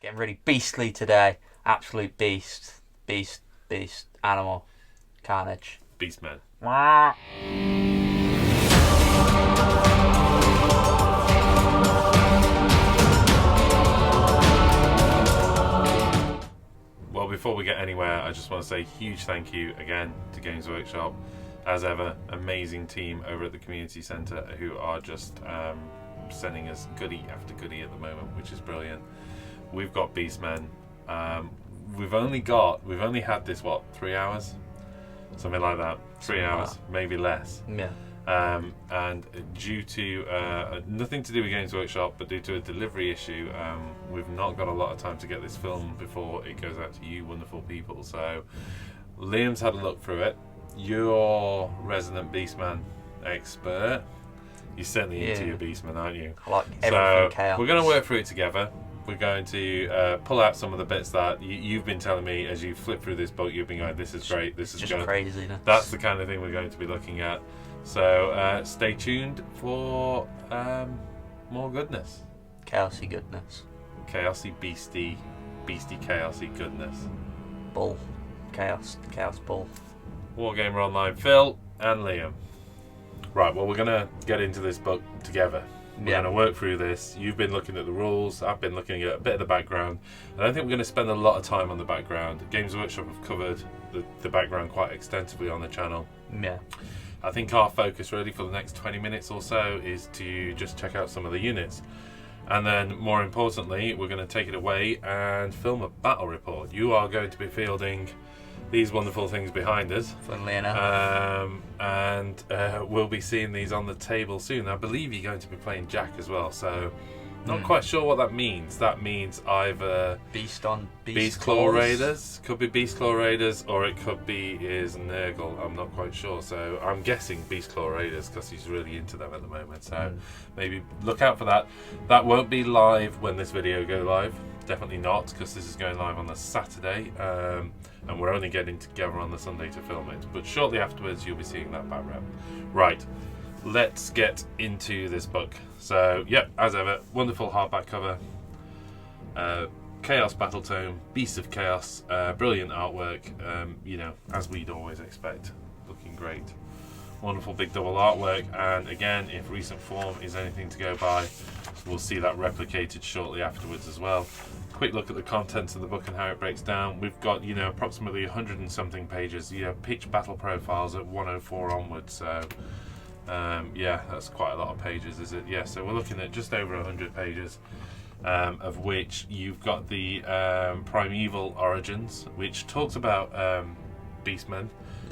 Getting really beastly today. Absolute beast. Beast. Animal. Carnage. Beastmen. Mwah. Well, before we get anywhere, I just want to say huge thank you again to Games Workshop. As ever, amazing team over at the community centre who are just sending us goodie after goodie at the moment, which is brilliant. We've got Beastmen. We've only had this 3 hours, something like that. 3 hours, maybe less. Yeah. And due to nothing to do with Games Workshop, but due to a delivery issue, we've not got a lot of time to get this filmed before it goes out to you wonderful people. So Liam's had a look through it. You're resident Beastman expert. You're certainly into your Beastman, aren't you? I like everything chaos. We're going to work through it together. We're going to pull out some of the bits that you've been telling me as you flip through this book. You've been going, this is great, this is just good. Craziness. That's the kind of thing we're going to be looking at. So stay tuned for more goodness. Chaosy goodness. Chaosy, beasty chaosy goodness. Bull. Chaos bull. Wargamer Online, Phil and Liam. Right, well, we're going to get into this book together. We're going to work through this. You've been looking at the rules. I've been looking at a bit of the background. And I think we're going to spend a lot of time on the background. Games Workshop have covered the background quite extensively on the channel. Yeah. I think our focus really for the next 20 minutes or so is to just check out some of the units. And then, more importantly, we're going to take it away and film a battle report. You are going to be fielding these wonderful things behind us. Funnily enough. And we'll be seeing these on the table soon. I believe you're going to be playing Jack as well, so not quite sure what that means. That means either Beast Claw Raiders, could be Beast Claw Raiders, or it could be his Nurgle. I'm not quite sure, so I'm guessing Beast Claw Raiders because he's really into them at the moment. So maybe look out for that. That won't be live when this video goes live. Definitely not, because this is going live on the Saturday, and we're only getting together on the Sunday to film it. But shortly afterwards, you'll be seeing that back wrap. Right, let's get into this book. So, yep, as ever, wonderful hardback cover. Chaos Battletome, Beasts of Chaos, brilliant artwork, as we'd always expect. Looking great. Wonderful big double artwork, and again, if recent form is anything to go by, we'll see that replicated shortly afterwards as well. Quick look at the contents of the book and how it breaks down. We've got, approximately 100 and something pages. Pitch battle profiles at 104 onwards, so that's quite a lot of pages, is it? Yeah, so we're looking at just over 100 pages, of which you've got the Primeval Origins, which talks about Beastmen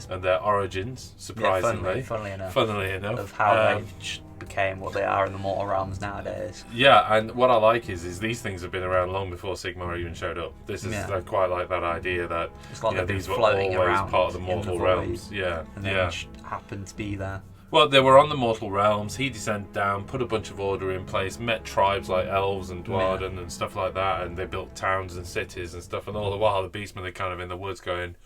and their origins, surprisingly. Yeah, funnily enough. Of how they became what they are in the mortal realms nowadays. Yeah, and what I like is these things have been around long before Sigmar even showed up. This is I quite like that idea that it's like these were floating always around part of the mortal realms. Yeah, and they just happened to be there. Well, they were on the mortal realms. He descended down, put a bunch of order in place, met tribes like elves and Dwarden and stuff like that, and they built towns and cities and stuff. And all the while, the Beastmen are kind of in the woods going,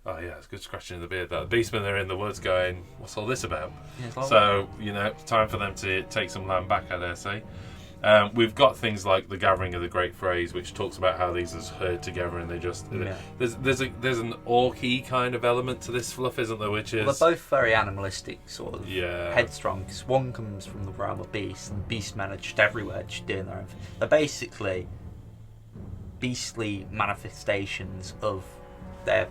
oh yeah, it's good scratching the beard. That the Beastmen are in the woods going, what's all this about? Yeah, so, time for them to take some land back, I dare say. We've got things like the Gathering of the Great Phrase, which talks about how these are herd together and they just... There's an orky kind of element to this fluff, isn't there? Which is... Well, they're both very animalistic, sort of headstrong, because one comes from the realm of beasts, and beastmen are just everywhere, just doing their own thing. They're basically beastly manifestations of their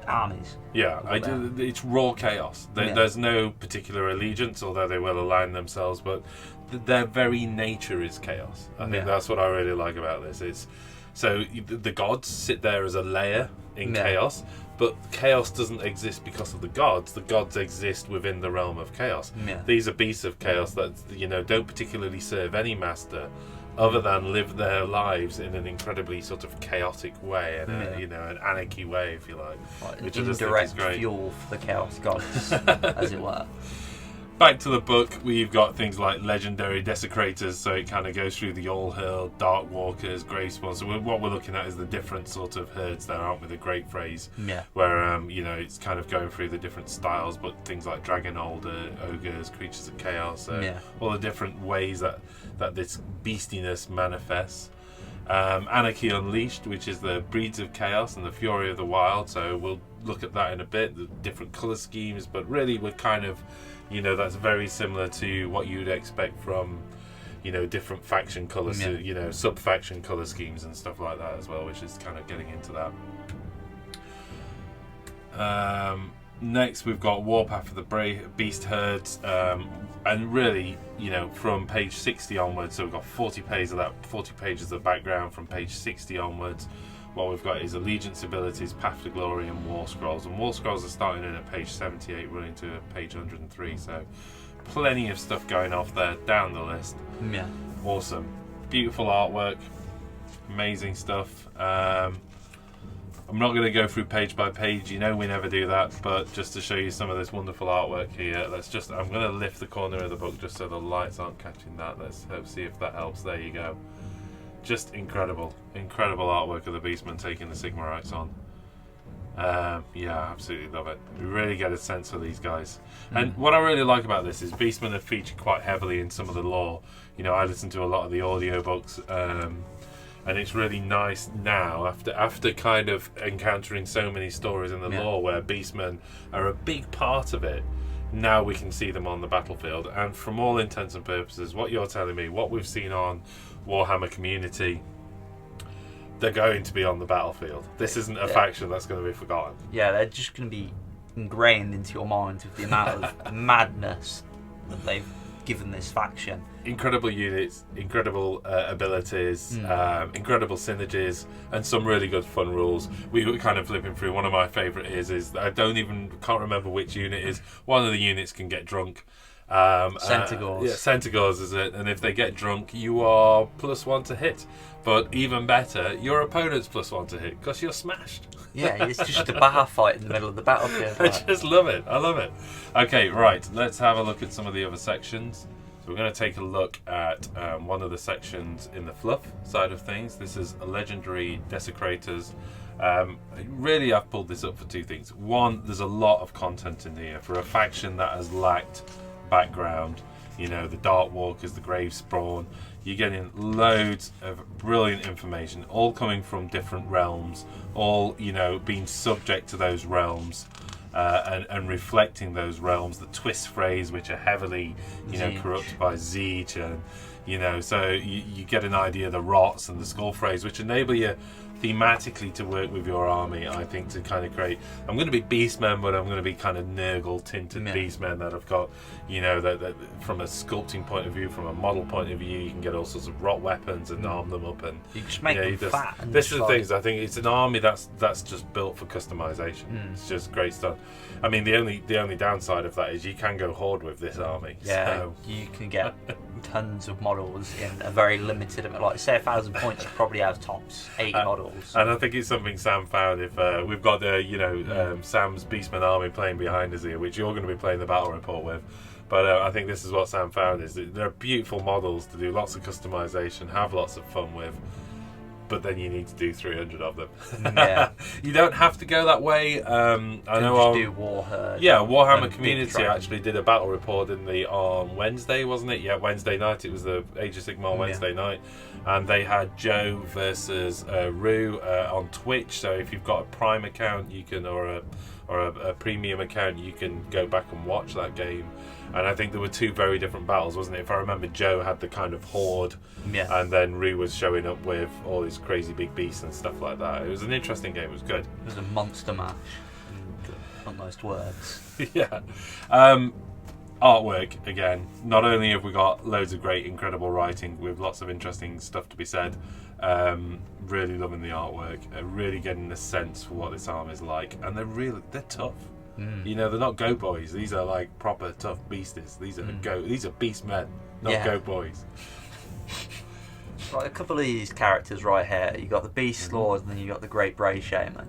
armies. It's raw chaos. There's no particular allegiance, although they will align themselves, but their very nature is chaos. I think that's what I really like about this. So the gods sit there as a layer in chaos, but chaos doesn't exist because of the gods. The gods exist within the realm of chaos. These are beasts of chaos that don't particularly serve any master other than live their lives in an incredibly sort of chaotic way and an anarchy way, if you like which an indirect fuel for the chaos gods, as it were. Back to the book, we've got things like legendary desecrators, so it kind of goes through the all hurled, dark walkers, grey spawns. So what we're looking at is the different sort of herds there, aren't we? The great phrase, where it's kind of going through the different styles, but things like dragon ogres, creatures of chaos, all the different ways that this beastiness manifests. Anarchy Unleashed, which is the Breeds of Chaos and the Fury of the Wild. So we'll look at that in a bit, the different colour schemes, but really we're kind of, that's very similar to what you'd expect from, different faction colours, sub-faction colour schemes and stuff like that as well, which is kind of getting into that. Next we've got Warpath of the Beast Herds, and really, from page 60 onwards, so we've got 40 pages of background from page 60 onwards. What we've got is Allegiance abilities, Path to Glory, and War Scrolls. And War Scrolls are starting in at page 78, running to page 103, so plenty of stuff going off there down the list. Yeah. Awesome. Beautiful artwork. Amazing stuff. I'm not going to go through page by page, we never do that, but just to show you some of this wonderful artwork here, I'm going to lift the corner of the book just so the lights aren't catching that. Let's see if that helps. There you go. Just incredible artwork of the Beastmen taking the Sigmarites on. Yeah, absolutely love it. We really get a sense for these guys. And what I really like about this is Beastmen are featured quite heavily in some of the lore. I listen to a lot of the audiobooks, and it's really nice now, after kind of encountering so many stories in the lore where Beastmen are a big part of it. Now we can see them on the battlefield, and from all intents and purposes, what you're telling me, what we've seen on Warhammer Community, they're going to be on the battlefield. This isn't a faction that's going to be forgotten. Yeah, they're just going to be ingrained into your mind with the amount of madness that they've given this faction. Incredible units, incredible abilities, incredible synergies, and some really good fun rules. We were kind of flipping through. One of my favourite is I can't remember which unit is. One of the units can get drunk. Centaurs. Centaurs is it, and if they get drunk, you are +1 to hit. But even better, your opponent's +1 to hit because you're smashed. Yeah, it's just a bar fight in the middle of the battlefield. I just love it. I love it. Okay, right. Let's have a look at some of the other sections. So we're going to take a look at one of the sections in the fluff side of things. This is a legendary Desecrators. Really, I've pulled this up for two things. One, there's a lot of content in here for a faction that has lacked background. The Dark Walkers, the Grave Spawn. You're getting loads of brilliant information, all coming from different realms, all being subject to those realms. And reflecting those realms, the twist phrase, which are heavily, corrupted by Zeech, and so you get an idea of the rots and the skull phrase, which enable you thematically to work with your army. I think to kind of create. I'm going to be Beastmen, but I'm going to be kind of Nurgle tinted Beastmen that have got, that from a sculpting point of view, from a model point of view, you can get all sorts of rot weapons and arm them up, and you just make them fat. And this is the things. I think it's an army that's just built for customization. It's just great stuff. I mean, the only downside of that is you can go horde with this army. Yeah, so. You can get tons of models in a very limited amount. Like, say 1,000 points, you probably have tops 80 models. And I think it's something Sam found. If we've got the Sam's Beastmen army playing behind us here, which you're going to be playing the battle report with. But I think this is what Sam found, is that they're beautiful models to do lots of customization, have lots of fun with. But then you need to do 300 of them. Yeah. You don't have to go that way. I know. Do Warherd. Yeah, Warhammer Community actually did a battle report on Wednesday, wasn't it? Yeah, Wednesday night. It was the Age of Sigmar Wednesday night, and they had Joe versus Rue on Twitch. So if you've got a Prime account, you can, or a premium account, you can go back and watch that game. And I think there were two very different battles, wasn't it? If I remember, Joe had the kind of horde, and then Rue was showing up with all these crazy big beasts and stuff like that. It was an interesting game. It was good. It was a monster match, in almost words. Yeah. Artwork, again. Not only have we got loads of great, incredible writing with lots of interesting stuff to be said, really loving the artwork, really getting a sense for what this army is like, and they're tough. They're not go boys. These are like proper tough beasties. These are beast men, not go boys. Right, a couple of these characters right here. You got the Beast Lord, and then you got the Great Bray Shaman.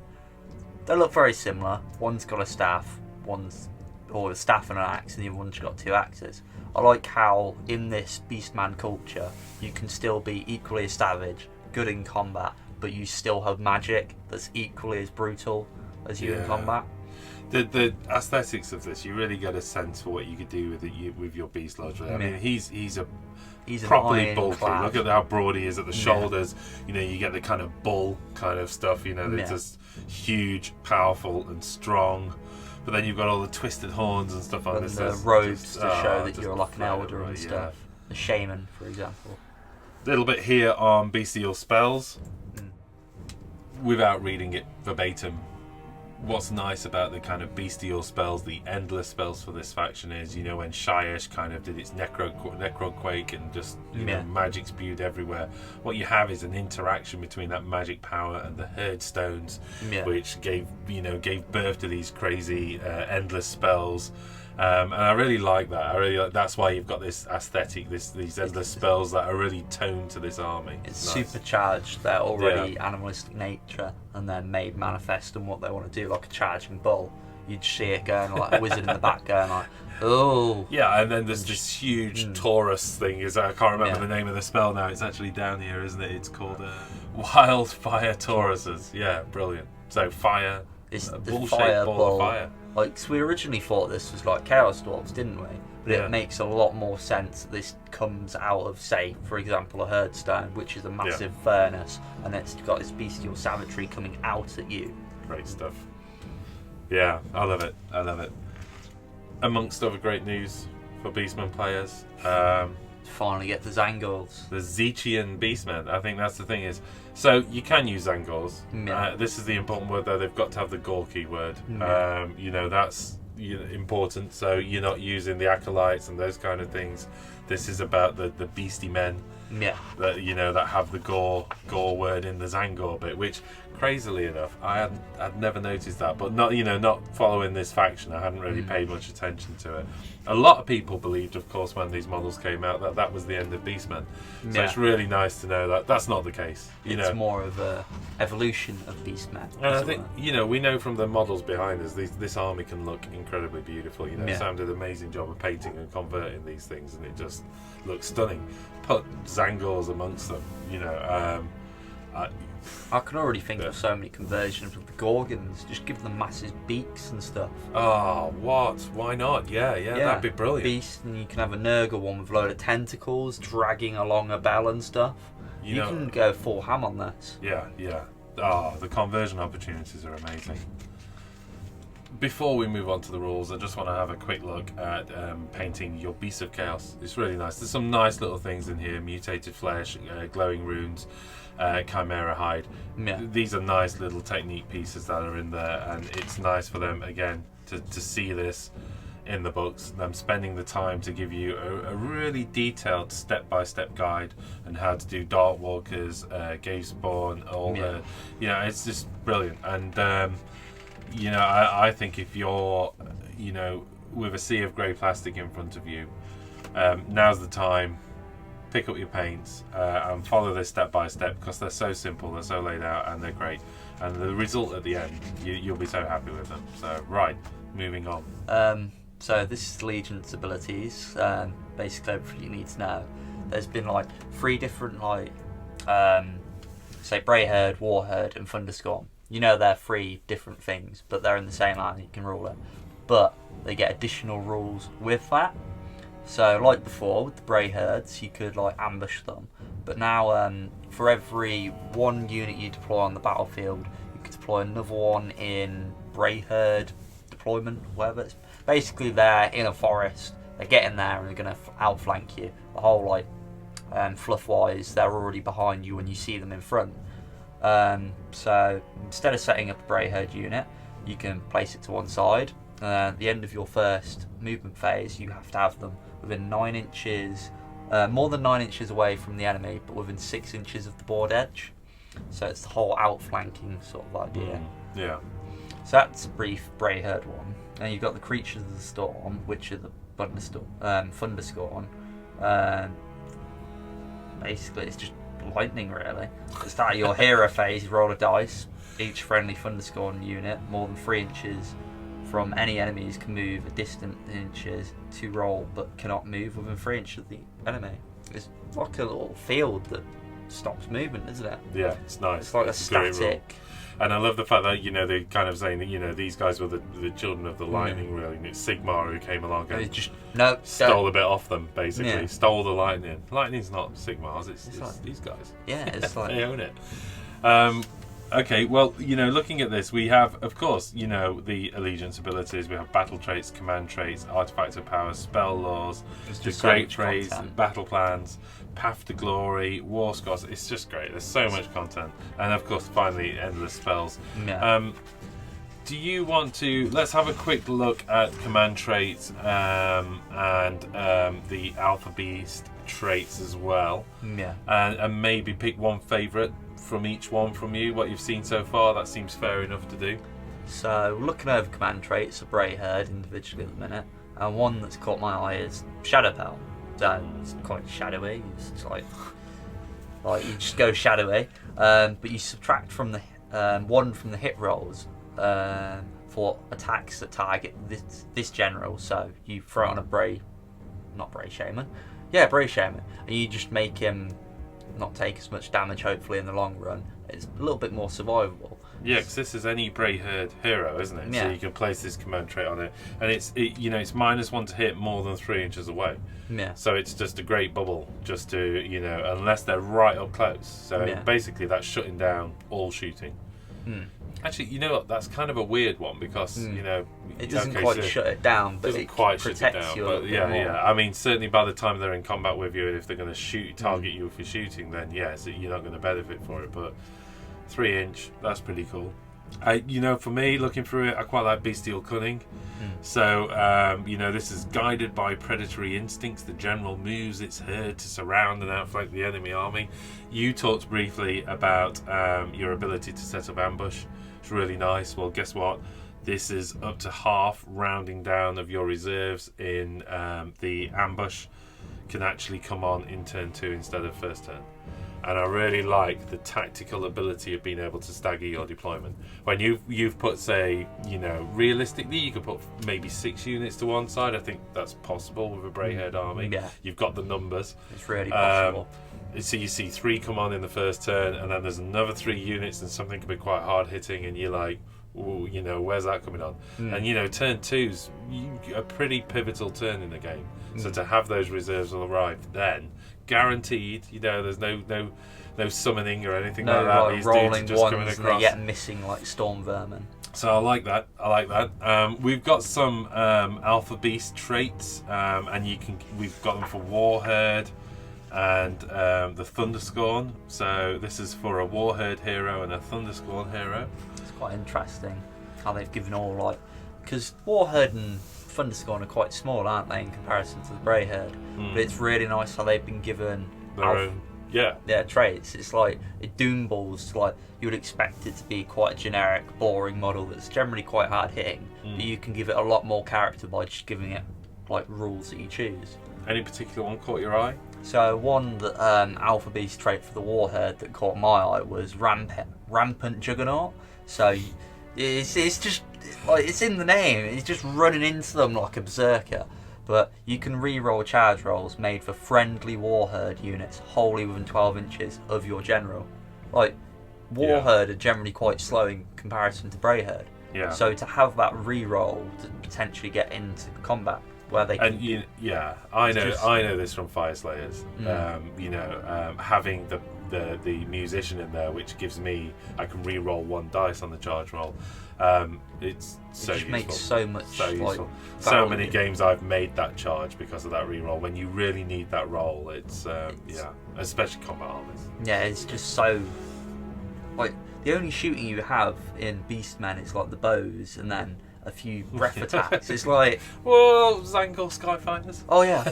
They look very similar. One's got a staff, or a staff and an axe, and the other one's got 2 axes. I like how in this Beastman culture you can still be equally as savage, good in combat, but you still have magic that's equally as brutal as you in combat. the aesthetics of this, you really get a sense for what you could do with your beast lodge. I mean, he's properly bulky. Look at how broad he is at the shoulders. You know, you get the kind of bull kind of stuff. You know, they're just huge, powerful, and strong. But then you've got all the twisted horns and stuff on this. The robes to show that you're like an elder and stuff. The shaman, for example. A little bit here on bestial spells. Without reading it verbatim, what's nice about the kind of bestial spells, the endless spells for this faction is, you know, when Shyish kind of did its necroquake and just magic spewed everywhere, what you have is an interaction between that magic power and the herd stones, which gave birth to these crazy endless spells. And I really like that. That's why you've got this aesthetic, these endless spells that are really toned to this army. It's nice. Supercharged their already animalistic nature, and then made manifest in what they want to do, like a charging bull. You'd see it going like a wizard in the back, going like, oh. Yeah, and then there's this huge Taurus thing. I can't remember the name of the spell now. It's actually down here, isn't it? It's called Wildfire Tauruses. Yeah, brilliant. So fire. It's the bull-shaped ball of fire. Like, so we originally thought this was like Chaos Dwarves, didn't we? But it makes a lot more sense that this comes out of, say, for example, a herdstone, which is a massive furnace, and it's got this bestial savagery coming out at you. Great stuff. Yeah, I love it. I love it. Amongst other great news for Beastmen players, finally get the Zangors. The Zechian Beastmen. I think that's the thing is, so you can use Zangors. This is the important word though. They've got to have the Gore keyword. You know, that's important. So you're not using the acolytes and those kind of things. This is about the beastie men. That that have the gore word in the Zangor bit, which crazily enough I'd never noticed that, but not following this faction, I hadn't really paid much attention to it. A lot of people believed, of course, when these models came out that was the end of Beastmen. So it's really nice to know that that's not the case. It's more of a evolution of Beastmen. And I think we know from the models behind us, this army can look incredibly beautiful. Sam did an amazing job of painting and converting these things, and it just looks stunning. Put Zangors amongst them, I can already think of so many conversions of the Gorgons. Just give them massive beaks and stuff. Oh, what? Why not? Yeah, that'd be brilliant. Beast, and you can have a Nurgle one with a load of tentacles dragging along a bell and stuff. You can go full ham on this. Yeah. The conversion opportunities are amazing. Before we move on to the rules, I just want to have a quick look at painting your Beasts of Chaos. It's really nice. There's some nice little things in here: mutated flesh, glowing runes, chimera hide. These are nice little technique pieces that are in there, and it's nice for them again to see this in the books. Them spending the time to give you a really detailed step-by-step guide on how to do Dark Walkers, Gavespawn, all the it's just brilliant. And I think if you're, with a sea of grey plastic in front of you, now's the time. Pick up your paints and follow this step by step, because they're so simple, they're so laid out, and they're great. And the result at the end, you'll be so happy with them. So, right, moving on. So this is Legion's abilities. Basically, everything you need to know. There's been like 3 different say Brayherd, Warherd, and Thunderstorm. They're 3 different things, but they're in the same line. You can rule them, but they get additional rules with that. So, like before with the Brayherds, you could like ambush them, but now for every 1 unit you deploy on the battlefield, you could deploy another one in Brayherd deployment, whatever. It's basically they're in a forest, they're getting there, and they're going to outflank you. The whole fluff-wise, they're already behind you when you see them in front. So instead of setting up a Brayherd unit, you can place it to one side. At the end of your first movement phase, you have to have them within 9 inches, more than 9 inches away from the enemy, but within 6 inches of the board edge. So it's the whole outflanking sort of idea. Yeah. So that's a brief Brayherd one. And you've got the Creatures of the Storm, which are the Thunderscorn. Basically, it's just lightning, really. At the start of your hero phase, you roll a dice. Each friendly Thunderscorn unit more than 3 inches from any enemies can move a distant inches to roll, but cannot move within 3 inches of the enemy. It's like a little field that stops movement, isn't it? Yeah, it's nice. It's like a static. And I love the fact that, they're kind of saying that, these guys were the children of the lightning, really. And it's Sigmar who came along and just stole a bit off them, basically. Yeah. Stole the lightning. Lightning's not Sigmar's, it's like, these guys. Yeah, it's like... They own it. Okay, well, looking at this, we have, of course, the allegiance abilities. We have battle traits, command traits, artifact of power, spell laws, the great traits, battle plans, path to glory, war scores. It's just great. There's so much content, and of course, finally, endless spells. Yeah. Do you want to? Let's have a quick look at command traits and the Alpha Beast traits as well. Yeah. And maybe pick one favourite from each one from you, what you've seen so far. That seems fair enough to do. So, looking over command traits, a Bray Herd individually at the minute, and one that's caught my eye is Shadow Bell. So, it's quite shadowy. It's like you just go shadowy, but you subtract from the one from the hit rolls for attacks that target this general. So, you throw it on a Bray Shaman, and you just make him not take as much damage, hopefully, in the long run. It's a little bit more survivable. Yeah, because this is any Bray Herd hero, isn't it? Yeah. So you can place this command trait on it, and it's -1 to hit more than 3 inches away. Yeah. So it's just a great bubble, just to unless they're right up close. So basically, that's shutting down all shooting. Actually, you know what? That's kind of a weird one because it doesn't quite shut it down, but it quite protects shut it down. you. But yeah. I mean, certainly by the time they're in combat with you, and if they're going to target you for shooting, then yes, you're not going to benefit for it. But 3-inch, that's pretty cool. For me, looking through it, I quite like Bestial Cunning. So, this is guided by predatory instincts. The general moves its herd to surround and outflank the enemy army. You talked briefly about your ability to set up ambush. It's really nice. Well, guess what? This is up to half rounding down of your reserves in the ambush can actually come on in turn 2 instead of first turn. And I really like the tactical ability of being able to stagger your deployment. When you've put, say, realistically, you could put maybe 6 units to one side. I think that's possible with a Bray Herd army. Yeah. You've got the numbers. It's really possible. So you see 3 come on in the first turn, and then there's another 3 units, and something could be quite hard hitting, and you're like, ooh, where's that coming on? And turn 2's a pretty pivotal turn in the game. So to have those reserves arrive then, guaranteed, there's no summoning or anything like that. Like These rolling dudes are just coming ones across. and they get missing like storm vermin. So I like that. We've got some Alpha Beast traits, and we've got them for Warherd and the Thunderscorn. So this is for a Warherd hero and a Thunderscorn hero. It's quite interesting how they've given all because Warherd and Thunderscorn are quite small, aren't they, in comparison to the Bray Herd? But it's really nice how they've been given their own traits. It's like Doom Balls, like you would expect it to be quite a generic, boring model that's generally quite hard hitting, but you can give it a lot more character by just giving it like rules that you choose. Any particular one caught your eye? So one that Alpha Beast trait for the Warherd that caught my eye was Rampant Juggernaut. So it's just like it's in the name. It's just running into them like a berserker. But you can re-roll charge rolls made for friendly Warherd units wholly within 12 inches of your general. Like Warherd are generally quite slow in comparison to Bray Herd. Yeah. So to have that re-roll to potentially get into combat where they can, I know this from Fire Slayers. Having the musician in there, which gives me, I can re-roll 1 dice on the charge roll. It's so useful. Makes so much useful. So many games I've made that charge because of that re-roll. When you really need that roll, it's especially combat armies. Yeah, it's just so like the only shooting you have in Beastmen is like the bows and then a few breath attacks. It's like, whoa, Zangor Skyfighters. Oh yeah,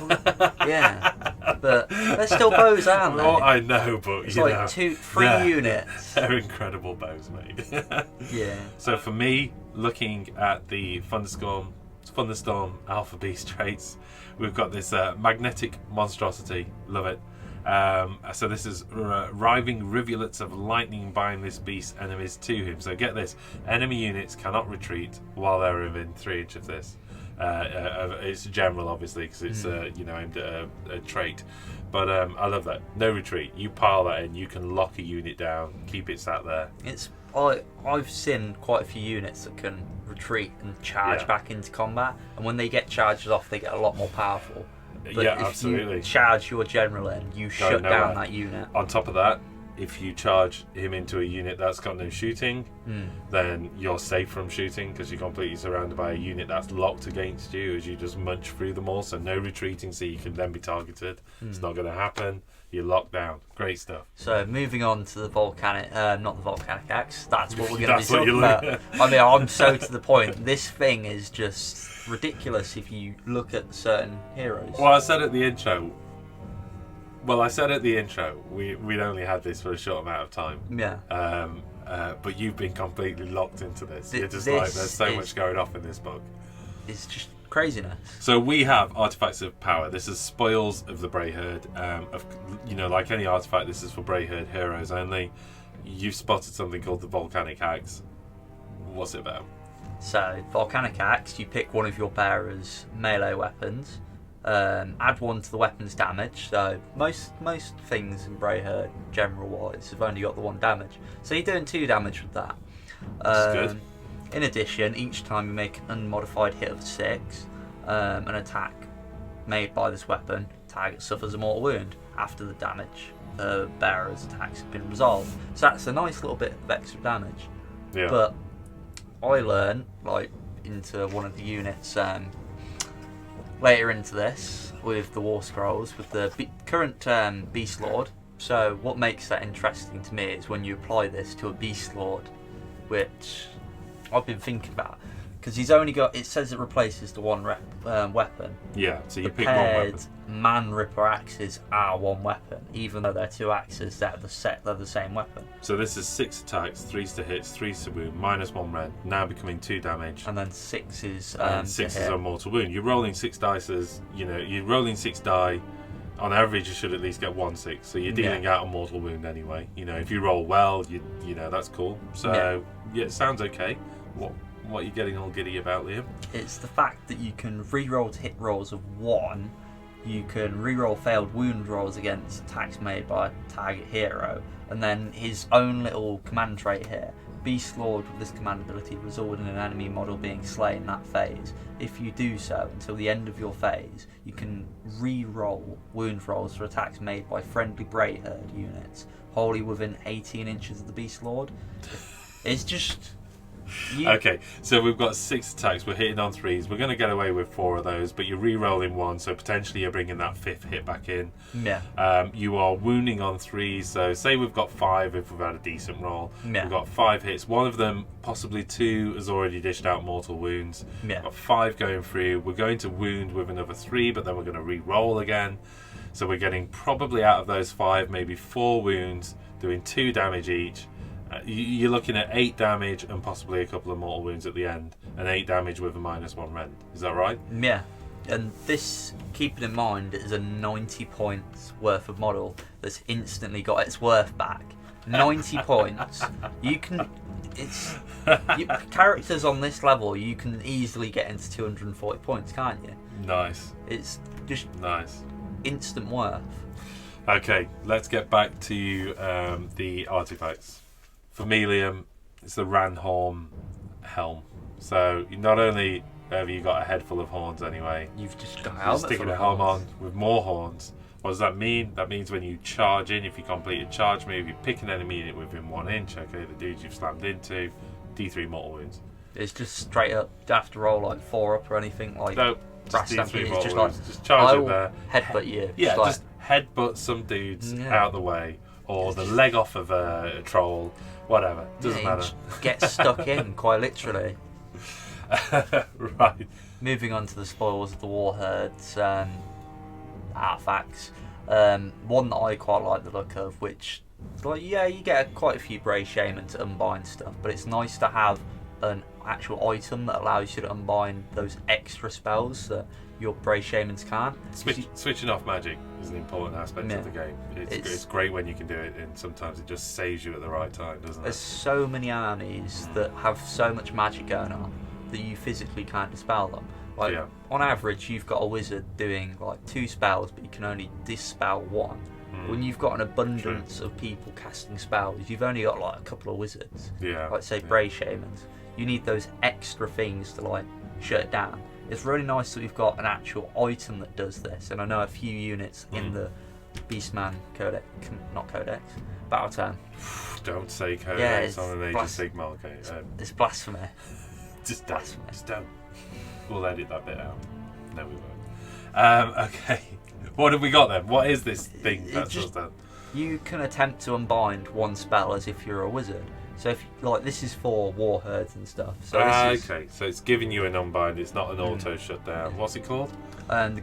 but they're still bows, aren't they? Well, I know, but it's like 2-3 units. They're incredible bows, mate. Yeah. So for me, looking at the Thunderstorm Alpha Beast traits, we've got this magnetic monstrosity. Love it. So this is riving rivulets of lightning bind this beast's enemies to him. So get this, enemy units cannot retreat while they're within 3 inches of this. It's general, obviously, because it's aimed at a trait. But I love that. No retreat. You pile that in. You can lock a unit down. Keep it sat there. I've seen quite a few units that can retreat and charge back into combat, and when they get charged off, they get a lot more powerful. But if you charge your general in, you shut down that unit. On top of that, if you charge him into a unit that's got no shooting, then you're safe from shooting because you're completely surrounded by a unit that's locked against you as you just munch through them all. So no retreating, so you can then be targeted. It's not going to happen. You're locked down. Great stuff. So moving on to the volcanic, not the volcanic axe. That's what we're going to be talking about. I mean, I'm so to the point. This thing is just ridiculous if you look at certain heroes. Well, I said at the intro. We'd only had this for a short amount of time. Yeah. But you've been completely locked into this. You're just like, there's so much going off in this book. It's just craziness. So we have artifacts of power. This is spoils of the Brayherd. Like any artifact, this is for Brayherd heroes only. You've spotted something called the Volcanic Axe. What's it about? So, Volcanic Axe, you pick one of your bearer's melee weapons, add one to the weapon's damage. So most things in Brayherd, general wise, have only got the 1 damage. So you're doing 2 damage with that. That's good. In addition, each time you make an unmodified hit of 6, an attack made by this weapon, target suffers a mortal wound after the damage. The bearer's attacks have been resolved. So that's a nice little bit of extra damage. Yeah. But I learned, into one of the units later into this, with the War Scrolls, with the current Beast Lord. So what makes that interesting to me is when you apply this to a Beast Lord, which I've been thinking about, because he's only got, it says it replaces the 1 weapon. Yeah, so you the pick 1 weapon. Man Ripper axes are 1 weapon, even though they're 2 axes, they're the same weapon. So this is 6 attacks, 3s to hits, 3s to wound, -1 red, now becoming 2 damage. And then 6 is and 6 is a mortal wound. You're rolling 6 dice you're rolling 6 die. On average, you should at least get 1 6. So you're dealing out a mortal wound anyway. If you roll well, that's cool. So yeah, it sounds okay. What are you getting all giddy about, Liam? It's the fact that you can re-roll to hit rolls of 1. You can re-roll failed wound rolls against attacks made by a target hero, and then his own little command trait here. Beast Lord with this command ability result in an enemy model being slain that phase. If you do so until the end of your phase, you can re-roll wound rolls for attacks made by friendly Brayherd units wholly within 18 inches of the Beast Lord. It's just... Okay, so we've got 6 attacks. We're hitting on 3s. We're going to get away with 4 of those, but you're re-rolling 1, so potentially you're bringing that 5th hit back in. Yeah. You are wounding on 3s, so say we've got 5 if we've had a decent roll. Yeah. We've got 5 hits. One of them, possibly 2, has already dished out mortal wounds. Yeah. We've got 5 going through. We're going to wound with another 3, but then we're going to re-roll again. So we're getting probably out of those 5, maybe 4 wounds, doing 2 damage each. You're looking at 8 damage and possibly a couple of mortal wounds at the end, and 8 damage with a -1 rend. Is that right? Yeah. And this, keeping in mind, is a 90 points worth of model that's instantly got its worth back. 90 points. Characters on this level, you can easily get into 240 points, can't you? Nice. It's just nice. Instant worth. Okay, let's get back to the artifacts. For me, Liam, it's the Ranhorn helm. So not only have you got a head full of horns anyway, you've just got a helmet sticking a helm on with more horns. What does that mean? That means when you charge in, if you complete a charge move, you pick an enemy unit within 1 inch. Okay, the dudes you've slammed into, D3 mortal wounds. It's just straight up. You don't have to roll like 4 up or anything like. No, just D3 mortal wounds. Like, just charge in there. Headbutt you. Yeah, just headbutt some dudes out of the way, or the leg off of a troll. Whatever, doesn't matter. Get stuck in, quite literally. Right. Moving on to the spoils of the Warherd's artifacts. One that I quite like the look of, which, you get quite a few Bray Shaman to unbind stuff, but it's nice to have an actual item that allows you to unbind those extra spells that your Bray Shamans can't. Switching off magic is an important aspect of the game. It's great when you can do it, and sometimes it just saves you at the right time, doesn't it? There's so many armies that have so much magic going on that you physically can't dispel them. Like on average, you've got a wizard doing like 2 spells, but you can only dispel 1. When you've got an abundance of people casting spells, you've only got like a couple of wizards. Like say Bray Shamans. You need those extra things to like shut it down. It's really nice that we've got an actual item that does this, and I know a few units in the Beastman Codex, not Codex, Battletome. Don't say Codex on an Age of Sigmar. It's blasphemy. Just blasphemy. Just don't. We'll edit that bit out. No, we won't. Okay. What have we got then? What is this thing that's just done? You can attempt to unbind 1 spell as if you're a wizard. So if like this is for war herds and stuff. So okay, so it's giving you an unbind. It's not an auto shutdown. What's it called? The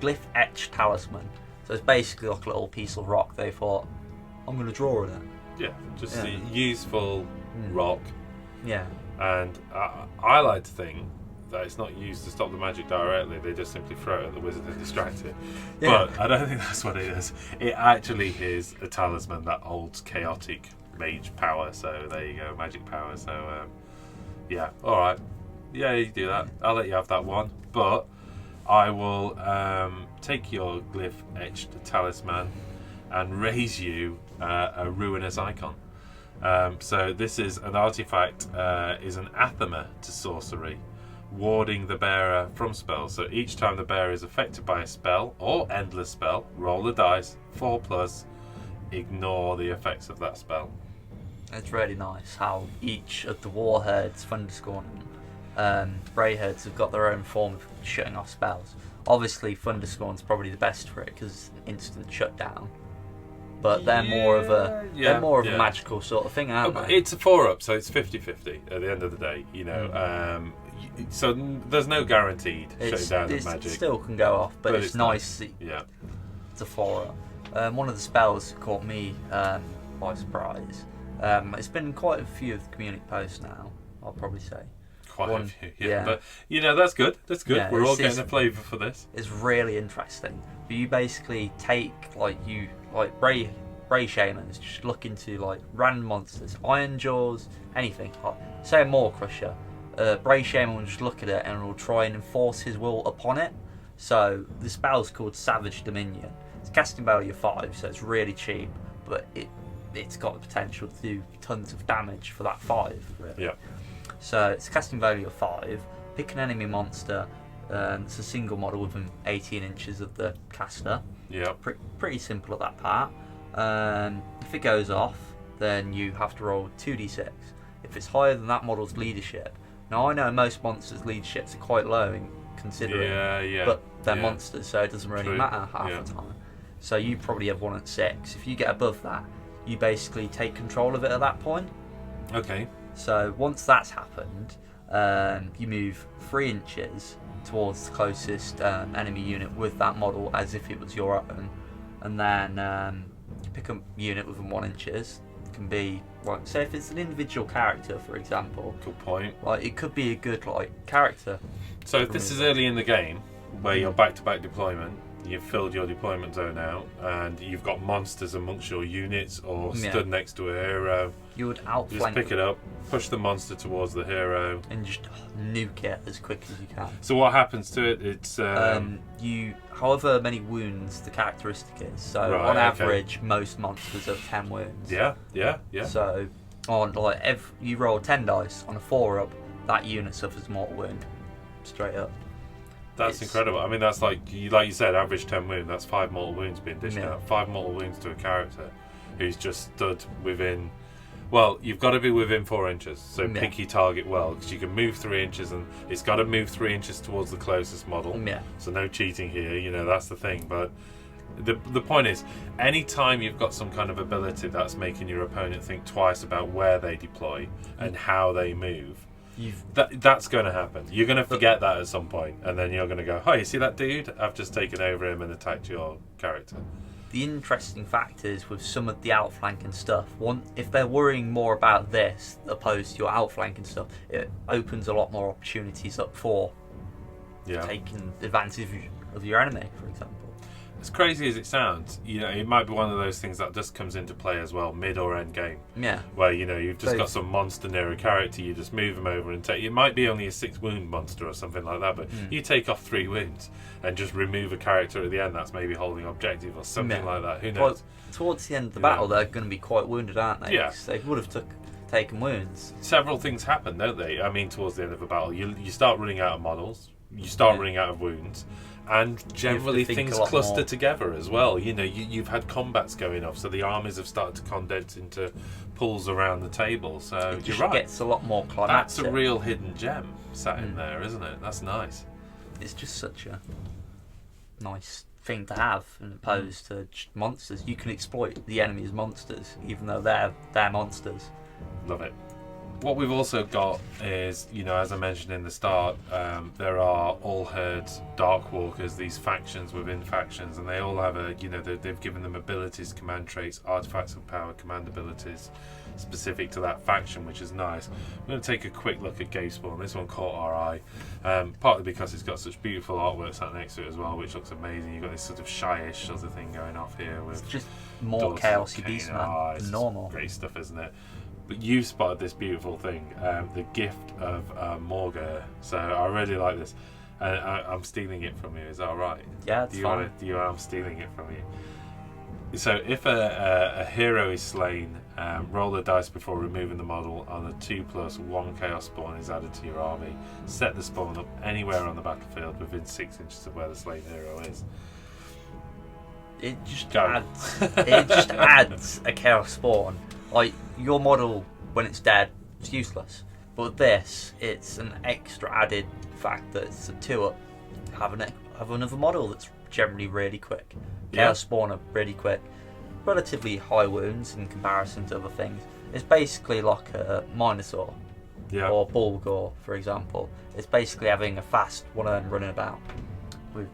Glyph Etched Talisman. So it's basically like a little piece of rock. They thought, I'm going to draw it. Yeah, just a useful rock. Yeah. And I like to think that it's not used to stop the magic directly. They just simply throw it at the wizard and distract it. But I don't think that's what it is. It actually is a talisman that holds chaotic mage power. So there you go, magic power. So yeah, all right, yeah, you do that. I'll let you have that one. But I will take your Glyph Etched Talisman and raise you a ruinous icon. So this is an artifact, is an anathema to sorcery, warding the bearer from spells. So each time the bearer is affected by a spell or endless spell, roll the dice, 4+, ignore the effects of that spell. It's really nice how each of the war herds, Thunderscorn and Bray herds, have got their own form of shutting off spells. Obviously Thunderscorn's probably the best for it because it's an instant shutdown. But they're more of a a magical sort of thing, aren't they? It's a 4-up, so it's 50-50 at the end of the day, you know. So there's no guaranteed shutting down of magic. It still can go off, but it's nice. It's a 4-up. One of the spells caught me by surprise. It's been in quite a few of the community posts now, I'll probably say. Quite a few, yeah. But, you know, that's good. That's good. We're all getting a flavour for this. It's really interesting. But you basically take, Bray Shamans, just look into, random monsters. Iron Jaws, anything. Say a Maw Crusher. Bray Shaman will just look at it and will try and enforce his will upon it. So, the spell's called Savage Dominion. It's casting value 5, so it's really cheap. But it's got the potential to do tons of damage for that 5, really. Yeah. So it's a casting value of 5. Pick an enemy monster. It's a single model within 18 inches of the caster. Yeah. Pretty simple at that part. If it goes off, then you have to roll 2d6. If it's higher than that model's leadership. Now I know most monsters' leaderships are quite low in considering, but they're monsters, so it doesn't really matter half the time. So you probably have 1 at 6. If you get above that, you basically take control of it at that point. Okay. So once that's happened, you move 3 inches towards the closest enemy unit with that model as if it was your own, and then you pick a unit within 1 inches. It can be say if it's an individual character, for example. Good point. It could be a good character. So if this is early in the game, where you're back-to-back deployment, you've filled your deployment zone out, and you've got monsters amongst your units or stood next to a hero. You would outflank. Just pick it up, push the monster towards the hero, and just nuke it as quick as you can. So what happens to it? It's you, however many wounds the characteristic is. So on average, most monsters have 10 wounds. Yeah. So on you roll 10 dice on a 4-up, that unit suffers mortal wound, straight up. That's incredible. I mean, that's like you said, average 10 wounds. That's 5 mortal wounds being dished out. 5 mortal wounds to a character who's just stood within. Well, you've got to be within 4 inches. So pick your target well, because you can move 3 inches, and it's got to move 3 inches towards the closest model. Yeah. So no cheating here. You know, that's the thing. But the point is, any time you've got some kind of ability that's making your opponent think twice about where they deploy and how they move. That's going to happen. You're going to forget that at some point, and then you're going to go, "Oh, you see that dude? I've just taken over him and attacked your character." The interesting fact is with some of the outflanking stuff, if they're worrying more about this opposed to your outflanking stuff, it opens a lot more opportunities up for taking advantage of your enemy, for example. as crazy as it sounds, it might be one of those things that just comes into play as well, mid or end game. Yeah. Where you've just got some monster near a character, you just move them over and take. It might be only a 6 wound monster or something like that, but you take off 3 wounds and just remove a character at the end that's maybe holding objective or something like that. Who knows? Well, towards the end of the battle, they're going to be quite wounded, aren't they? Yeah. They would have taken wounds. Several things happen, don't they? I mean, towards the end of a battle, you start running out of models, you start running out of wounds. And generally things cluster together as well. You've had combats going off, so the armies have started to condense into pools around the table. So you're right. It gets a lot more climactic. That's a real hidden gem sat in there, isn't it? That's nice. It's just such a nice thing to have, as opposed to just monsters. You can exploit the enemy's monsters, even though they're monsters. Love it. What we've also got is, as I mentioned in the start, there are all herds, Darkwalkers, these factions within factions, and they all have they've given them abilities, command traits, artifacts of power, command abilities specific to that faction, which is nice. We're going to take a quick look at Gatespawn. This one caught our eye, partly because it's got such beautiful artwork sat next to it as well, which looks amazing. You've got this sort of shy-ish sort of thing going off here with it's just more chaosy Beastmen than normal. Great stuff, isn't it? But you've spotted this beautiful thing, the gift of Morga. So I really like this, and I'm stealing it from you. Is that all right? Yeah, it's fine. I'm stealing it from you. So if a hero is slain, roll the dice before removing the model. On a 2+, 1 chaos spawn is added to your army. Set the spawn up anywhere on the battlefield within 6 inches of where the slain hero is. It just adds a chaos spawn. Like, your model, when it's dead, it's useless. But with this, it's an extra added fact that it's a 2-up. Have another model that's generally really quick. Chaos spawn are really quick. Relatively high wounds in comparison to other things. It's basically like a Minotaur. Or Bulgur, for example. It's basically having a fast one running about with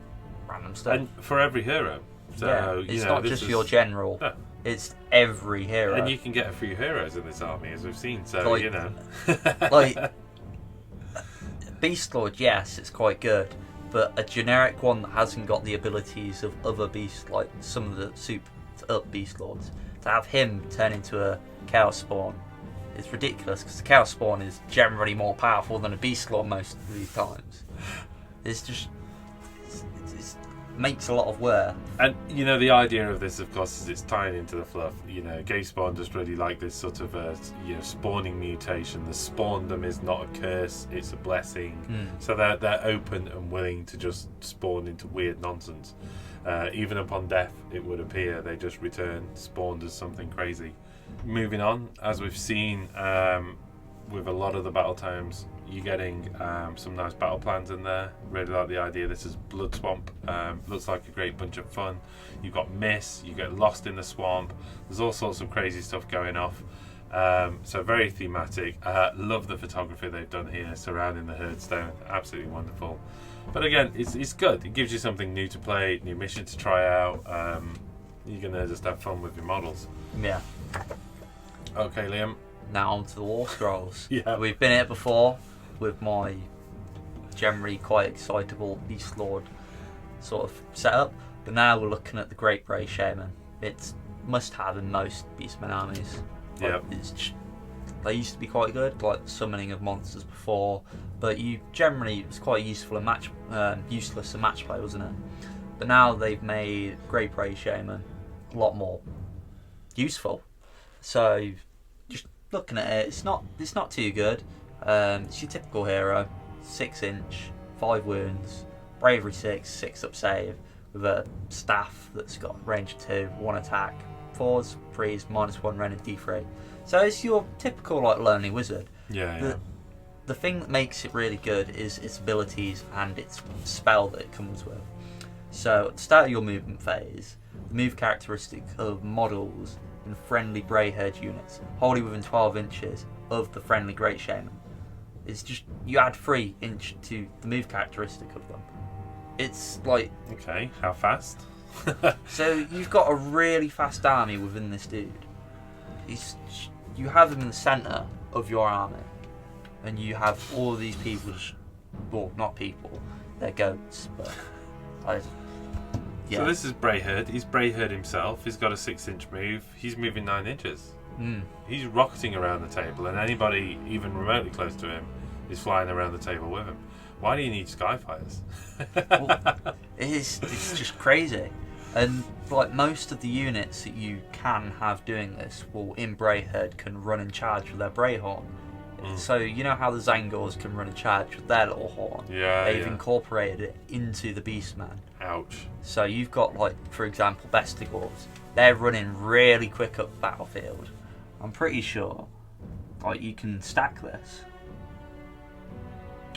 random stuff. And for every hero. So, it's not just your general. Yeah. It's every hero. And you can get a few heroes in this army, as we've seen, so, like, Beast Lord, yes, it's quite good, but a generic one that hasn't got the abilities of other beasts, like some of the souped-up Beast Lords, to have him turn into a Chaos Spawn is ridiculous, because the Chaos Spawn is generally more powerful than a Beast Lord most of these times. It's just... makes a lot of wear. And the idea of this, of course, is it's tying into the fluff. Gatespawn just really like this sort of spawning mutation. The spawndom is not a curse, it's a blessing. So they're open and willing to just spawn into weird nonsense. Even upon death, it would appear they just return spawned as something crazy. Moving on, as we've seen with a lot of the Battletomes, you're getting some nice battle plans in there. Really like the idea. This is Blood Swamp. Looks like a great bunch of fun. You've got Miss, you get lost in the swamp. There's all sorts of crazy stuff going off. So very thematic. Love the photography they've done here surrounding the Herdstone. Absolutely wonderful. But again, it's good. It gives you something new to play, new mission to try out. You're going to just have fun with your models. Yeah. Okay, Liam. Now on to the War Scrolls. Yeah. We've been here before with my generally quite excitable Beast Lord sort of setup, but now we're looking at the Great Grey Shaman. It's must-have in most Beastmen armies. Yeah. They used to be quite good, like summoning of monsters before, but it was quite useful and useless in match play, wasn't it? But now they've made Great Grey Shaman a lot more useful. So just looking at it, it's not too good. It's your typical hero, 6 inch, 5 wounds, bravery 6, 6-up save, with a staff that's got range 2, 1 attack, 4s, 3s, -1 rend and D3. So it's your typical like lonely wizard. Yeah. The thing that makes it really good is its abilities and its spell that it comes with. So at the start of your movement phase, the move characteristic of models and friendly grey herd units wholly within 12 inches of the friendly Great Shaman. It's just, you add 3 inch to the move characteristic of them. It's like... Okay, how fast? So you've got a really fast army within this dude. You have him in the centre of your army, and you have all of these people, well, not people, they're goats, but Yeah. So this is Brayherd. He's Brayherd himself. He's got a 6-inch move. He's moving 9 inches. He's rocketing around the table, and anybody even remotely close to him is flying around the table with him. Why do you need Skyfires? Well, it's just crazy. And like most of the units that you can have doing this, in Brayherd can run and charge with their Brayhorn. So you know how the Zangors can run and charge with their little horn? Yeah. They've incorporated it into the Beastmen. Ouch. So you've got, like, for example, Bestigors. They're running really quick up the battlefield. I'm pretty sure, like, you can stack this.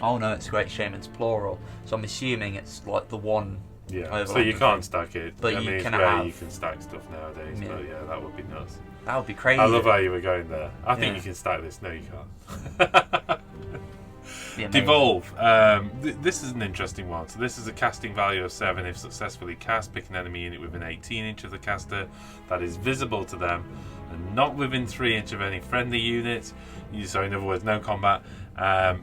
Oh no, it's Great Shaman's plural. So I'm assuming it's like the one. Yeah. So you can't stack it. But I you mean, can it's rare have. you can stack stuff nowadays. Yeah. But yeah, that would be nuts. That would be crazy. I love how you were going there. I think Yeah. you can stack this. No, you can't. Yeah, Devolve. This is an interesting one. So this is a casting value of 7 if successfully cast. Pick an enemy unit within 18 inch of the caster that is visible to them and not within 3 inch of any friendly unit. So in other words, no combat.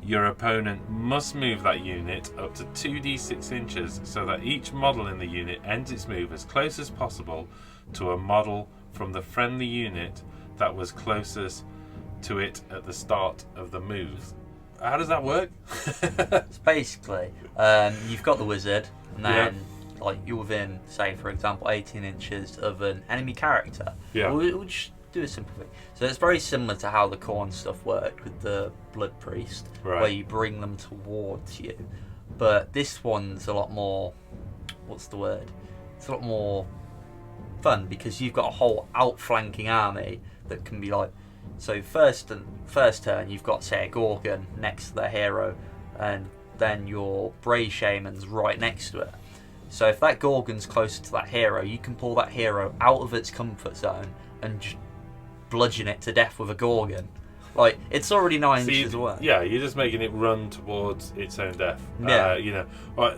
Your opponent must move that unit up to 2d6 inches so that each model in the unit ends its move as close as possible to a model from the friendly unit that was closest to it at the start of the move. How does that work? It's basically, you've got the wizard, and then like you're within, say for example, 18 inches of an enemy character. Yeah. We'll just do a simple thing. So it's very similar to how the Khorne stuff worked with the Blood Priest, where you bring them towards you. But this one's a lot more, what's the word? It's a lot more fun because you've got a whole outflanking army that can be like. So first turn you've got, say, a Gorgon next to their hero, and then your Bray Shaman's right next to it. So if that Gorgon's closer to that hero, you can pull that hero out of its comfort zone and just bludgeon it to death with a Gorgon. Like, it's already 9 inches away. Yeah, you're just making it run towards its own death. Yeah. You know,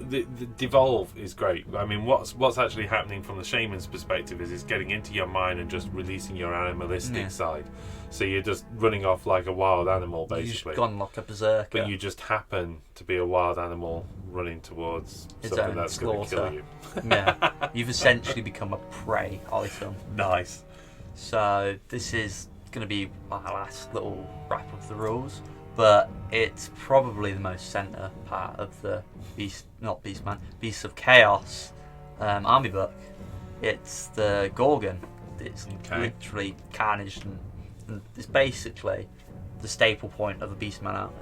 the devolve is great. I mean, what's actually happening from the shaman's perspective is it's getting into your mind and just releasing your animalistic side. So you're just running off like a wild animal, basically. You've just gone like a berserker. But you just happen to be a wild animal running towards something that's going to kill you. Yeah, you've essentially become a prey item. Nice. So this is going to be our last little wrap of the rules, but it's probably the most centre part of the Beasts of Chaos army book. It's the Gorgon. It's literally carnage, and it's basically the staple point of a Beastman army.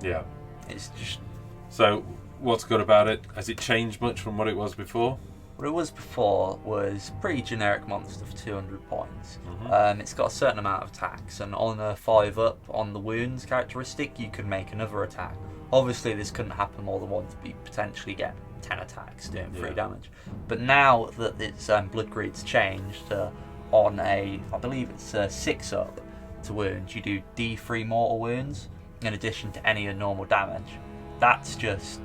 Yeah. It's just. So, what's good about it? Has it changed much from what it was before? What it was before was pretty generic monster for 200 points. It's got a certain amount of attacks, and on a 5 up on the wounds characteristic, you can make another attack. Obviously, this couldn't happen more than once, but you potentially get 10 attacks doing 3 damage. But now that its blood greed's changed, on I believe it's a 6 up to wounds, you do D3 mortal wounds in addition to any normal damage. That's just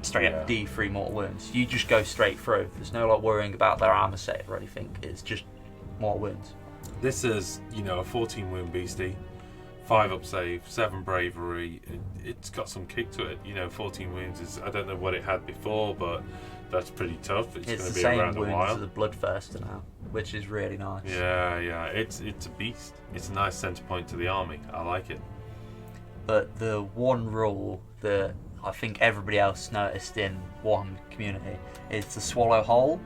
straight up D3 mortal wounds. You just go straight through. There's no like worrying about their armor save or anything. It's just mortal wounds. This is, a 14 wound beastie, 5 up save, 7 bravery. It's got some kick to it. 14 wounds is, I don't know what it had before, but that's pretty tough. It's going to be around a while. It's the same wounds as the Bloodthirster now, which is really nice. Yeah. It's a beast. It's a nice centre point to the army. I like it. But the one rule that I think everybody else noticed in Warhammer community is the swallow whole.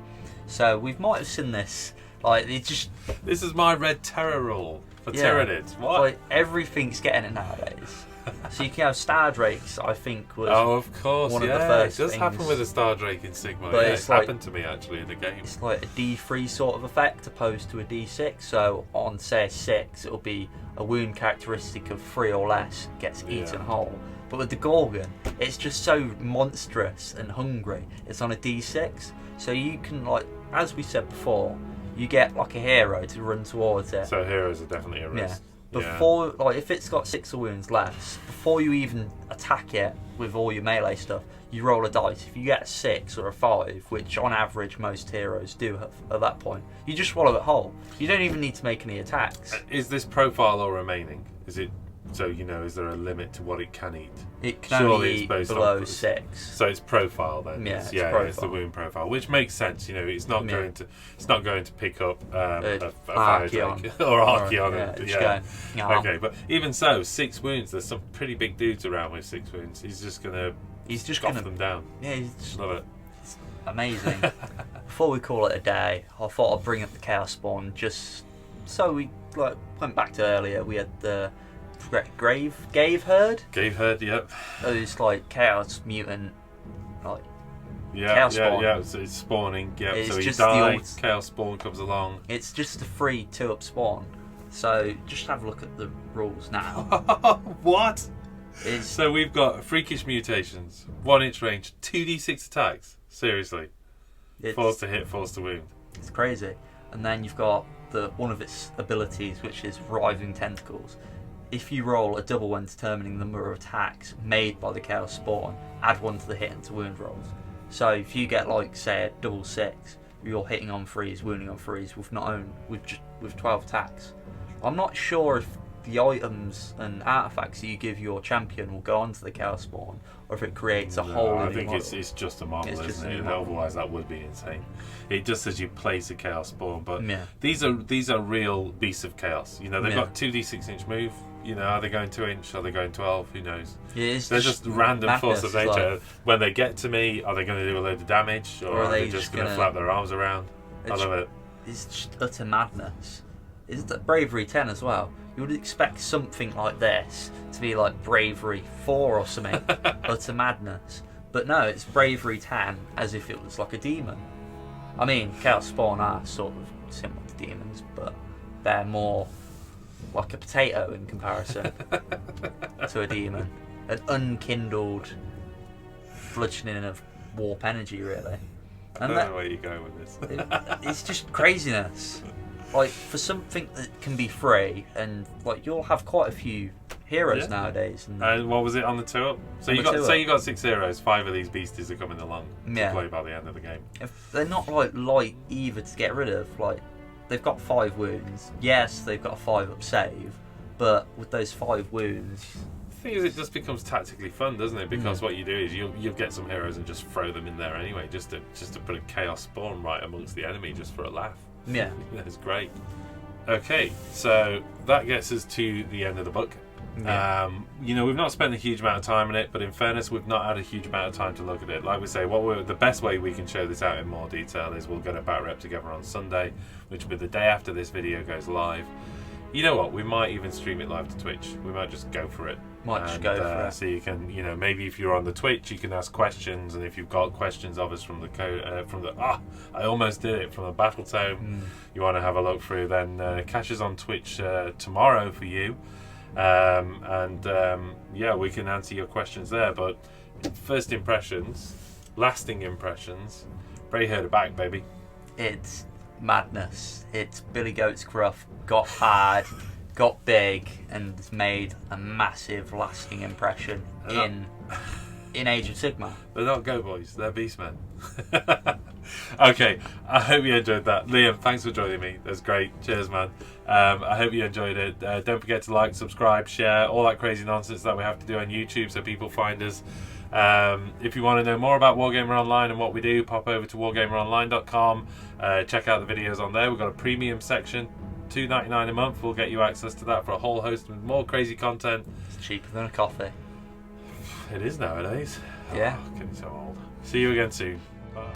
So we might have seen this. Like, it just. This is my red terror rule for Tyranids. What? Like, everything's getting it nowadays. So you can have Star Drakes, I think, was of course, one of the first it does things. happen with a Star Drake in Sigmar. But it's happened to me actually in the game. It's like a D3 sort of effect opposed to a D6. So on, say, a 6, it'll be a wound characteristic of 3 or less gets eaten whole. But with the Gorgon, it's just so monstrous and hungry. It's on a D6. So you can, like, as we said before, you get like a hero to run towards it. So heroes are definitely a risk. Before, like, if it's got 6 wounds less, before you even attack it with all your melee stuff, you roll a dice. If you get a 6 or a 5, which on average most heroes do at that point, you just swallow it whole. You don't even need to make any attacks. Is this profile or remaining? Is it So, you know, is there a limit to what it can eat? It can only eat below 6. So it's profile then. Yeah, it's the wound profile, which makes sense. You know, it's not going to pick up a fire drake or Archeon. Okay, but even so, 6 wounds. There's some pretty big dudes around with 6 wounds. He's just gonna scoff them down. Yeah, he's love it. It's amazing. Before we call it a day, I thought I'd bring up the Chaos Spawn just so we went back to earlier. We had the Gave Herd, yep. It's like Chaos Mutant, Chaos Spawn. Yeah. So it's spawning. Yeah. It's so he just dies. Chaos Spawn comes along. It's just a free 2-up spawn. So just have a look at the rules now. What? So we've got freakish mutations, 1-inch range, 2d6 attacks. Seriously, falls to hit, falls to wound. It's crazy. And then you've got one of its abilities, which is Writhing Tentacles. If you roll a double when determining the number of attacks made by the Chaos Spawn, add 1 to the hit and to wound rolls. So if you get say a double 6, you're hitting on 3s, wounding on 3s with 12 attacks. I'm not sure if the items and artifacts that you give your champion will go onto the Chaos Spawn, or if it creates a hole in I think it's just a model, isn't it? Otherwise that would be insane. It just says you place a Chaos Spawn, but these are real beasts of chaos. You know, they've got 2d6-inch move. You know, are they going 2-inch? Are they going 12? Who knows? Yeah, they're just random force of nature. When they get to me, are they going to do a load of damage, or are they just going to flap their arms around? I love it. It's just utter madness. It's Bravery 10 as well. You would expect something like this to be like Bravery 4 or something. Utter madness. But no, it's Bravery 10 as if it was like a demon. I mean, Chaos Spawn are sort of similar to demons, but they're more like a potato in comparison to a demon. An unkindled bludgeoning of warp energy, really. I don't know where you're going with this. It's just craziness. Like, for something that can be free, and you'll have quite a few heroes nowadays. And what was it on the 2-up? So you got 6 heroes, 5 of these beasties are coming along to play by the end of the game. If they're not light either to get rid of. They've got 5 wounds. Yes, they've got a 5-up save, but with those 5 wounds. The thing is, it just becomes tactically fun, doesn't it? Because what you do is you'll get some heroes and just throw them in there anyway, just to put a Chaos Spawn right amongst the enemy, just for a laugh. Yeah, that's great. Okay, so that gets us to the end of the book. Yeah. You know, we've not spent a huge amount of time on it, but in fairness, we've not had a huge amount of time to look at it. Like we say, the best way we can show this out in more detail is we'll get a bat rep together on Sunday, which will be the day after this video goes live. You know what? We might even stream it live to Twitch. We might just go for it. So you can, you know, maybe if you're on the Twitch, you can ask questions, and if you've got questions of us from I almost did it, from the Battletome, you want to have a look through, then catch us on Twitch tomorrow for you, we can answer your questions there. But first impressions, lasting impressions, Bray Herder back, baby. It's madness. It's Billy Goat's Gruff got hard, got big, and made a massive lasting impression in Age of Sigmar. They're not Go Boys, they're Beastmen. Okay, I hope you enjoyed that. Liam, thanks for joining me. That's great. Cheers, man. I hope you enjoyed it. Don't forget to like, subscribe, share, all that crazy nonsense that we have to do on YouTube so people find us. If you want to know more about Wargamer Online and what we do, pop over to wargameronline.com. Check out the videos on there. We've got a premium section, $2.99 a month. We'll get you access to that for a whole host of more crazy content. It's cheaper than a coffee. It is nowadays. Yeah. Getting so old. See you again soon. Bye.